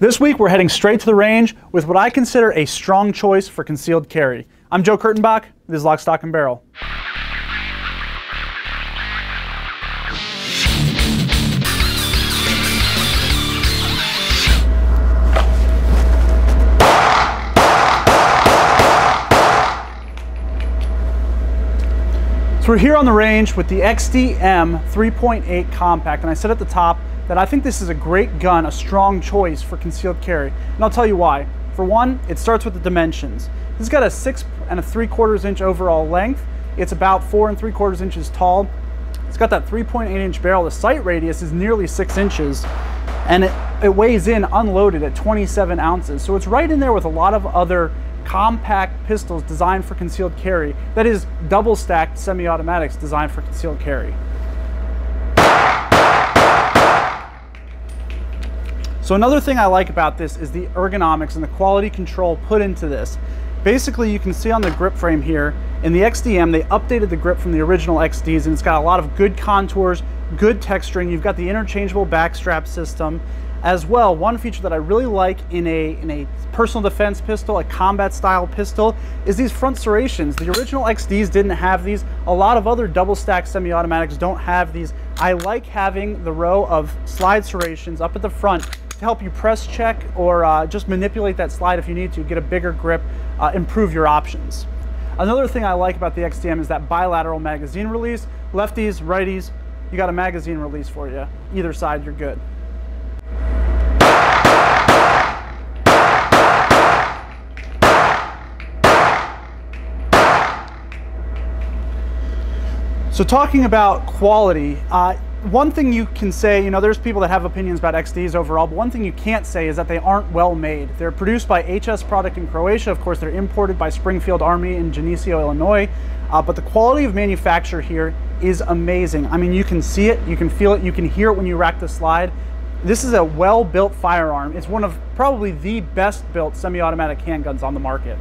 This week we're heading straight to the range with what I consider a strong choice for concealed carry. I'm Joe Kurtenbach, this is Lock, Stock, and Barrel. So we're here on the range with the XD-M 3.8 Compact, and I said at the top that I think this is a great gun, a strong choice for concealed carry. And I'll tell you why. For one, it starts with the dimensions. This has got a 6 3/4 inch overall length. It's about 4 3/4 inches tall. It's got that 3.8 inch barrel. The sight radius is nearly 6 inches, and it weighs in unloaded at 27 ounces. So it's right in there with a lot of other compact pistols designed for concealed carry. That is double stacked semi-automatics designed for concealed carry. So another thing I like about this is the ergonomics and the quality control put into this. Basically, you can see on the grip frame here, in the XD-M, they updated the grip from the original XDs, and it's got a lot of good contours, good texturing. You've got the interchangeable backstrap system. As well, one feature that I really like in a personal defense pistol, a combat style pistol, is these front serrations. The original XDs didn't have these. A lot of other double stack semi-automatics don't have these. I like having the row of slide serrations up at the front to help you press check or just manipulate that slide if you need to, get a bigger grip, improve your options. Another thing I like about the XD-M is that bilateral magazine release. Lefties, righties, you got a magazine release for you. Either side, you're good. So talking about quality, one thing you can say, there's people that have opinions about XDs overall, but one thing you can't say is that they aren't well made. They're produced by HS Product in Croatia. Of course, they're imported by Springfield Armory in Geneseo, Illinois. But the quality of manufacture here is amazing. I mean, you can see it, you can feel it, you can hear it when you rack the slide. This is a well-built firearm. It's one of probably the best built semi-automatic handguns on the market.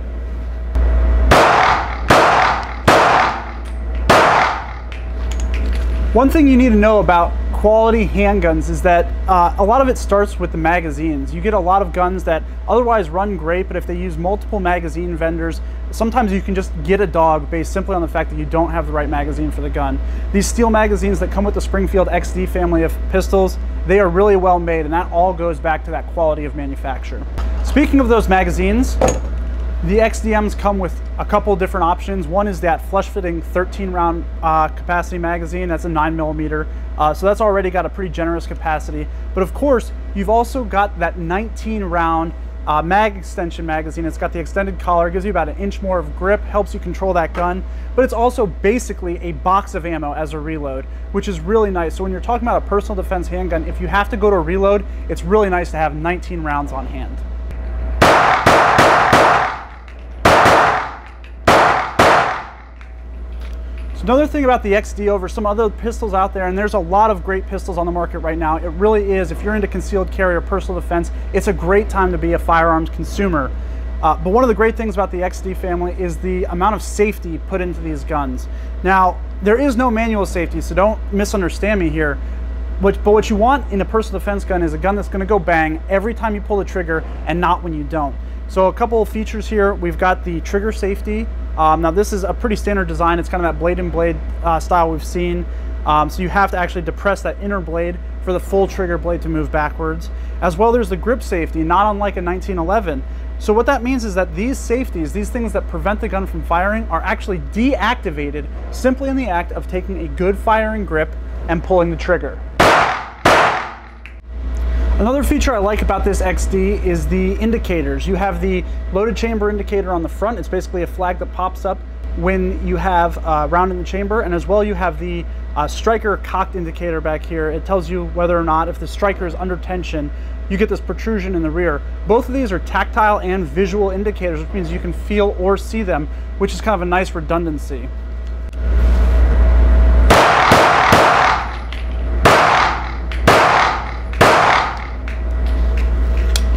One thing you need to know about quality handguns is that a lot of it starts with the magazines. You get a lot of guns that otherwise run great, but if they use multiple magazine vendors, sometimes you can just get a dog based simply on the fact that you don't have the right magazine for the gun. These steel magazines that come with the Springfield XD family of pistols, they are really well made, and that all goes back to that quality of manufacture. Speaking of those magazines, the XD-Ms come with a couple different options. One is that flush-fitting 13-round capacity magazine. That's a 9mm, so that's already got a pretty generous capacity. But of course, you've also got that 19-round mag extension magazine. It's got the extended collar, gives you about an inch more of grip, helps you control that gun. But it's also basically a box of ammo as a reload, which is really nice. So when you're talking about a personal defense handgun, if you have to go to a reload, it's really nice to have 19 rounds on hand. Another thing about the XD over some other pistols out there, and there's a lot of great pistols on the market right now, it really is, if you're into concealed carry or personal defense, it's a great time to be a firearms consumer. But one of the great things about the XD family is the amount of safety put into these guns. Now, there is no manual safety, so don't misunderstand me here. But what you want in a personal defense gun is a gun that's going to go bang every time you pull the trigger and not when you don't. So a couple of features here, we've got the trigger safety. Now this is a pretty standard design. It's kind of that blade and blade style we've seen. So you have to actually depress that inner blade for the full trigger blade to move backwards. As well, there's the grip safety, not unlike a 1911. So what that means is that these safeties, these things that prevent the gun from firing, are actually deactivated simply in the act of taking a good firing grip and pulling the trigger. Another feature I like about this XD is the indicators. You have the loaded chamber indicator on the front. It's basically a flag that pops up when you have a round in the chamber, and as well you have the striker cocked indicator back here. It tells you whether or not, if the striker is under tension, you get this protrusion in the rear. Both of these are tactile and visual indicators, which means you can feel or see them, which is kind of a nice redundancy.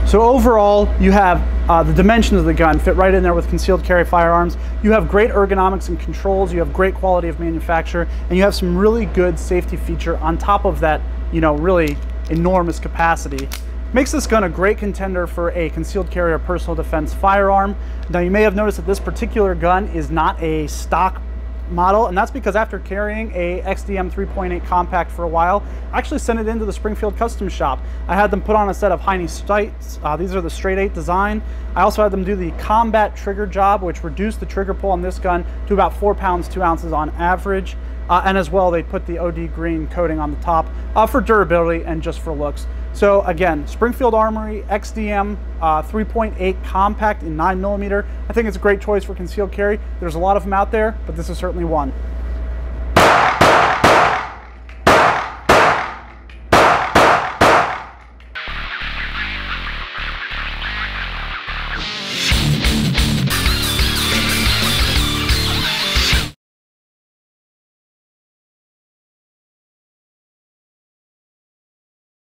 So overall, you have the dimensions of the gun fit right in there with concealed carry firearms. You have great ergonomics and controls, you have great quality of manufacture, and you have some really good safety feature on top of that, really enormous capacity. Makes this gun a great contender for a concealed carry or personal defense firearm. Now you may have noticed that this particular gun is not a stock model, and that's because after carrying a XDM 3.8 compact for a while, I actually sent it into the Springfield Custom Shop. I had them put on a set of Heine sights. These are the straight 8 design. I also had them do the combat trigger job, which reduced the trigger pull on this gun to about 4 pounds 2 ounces on average. And as well, they put the OD green coating on the top for durability and just for looks. So again, Springfield Armory XDM 3.8 compact in 9mm. I think it's a great choice for concealed carry. There's a lot of them out there, but this is certainly one.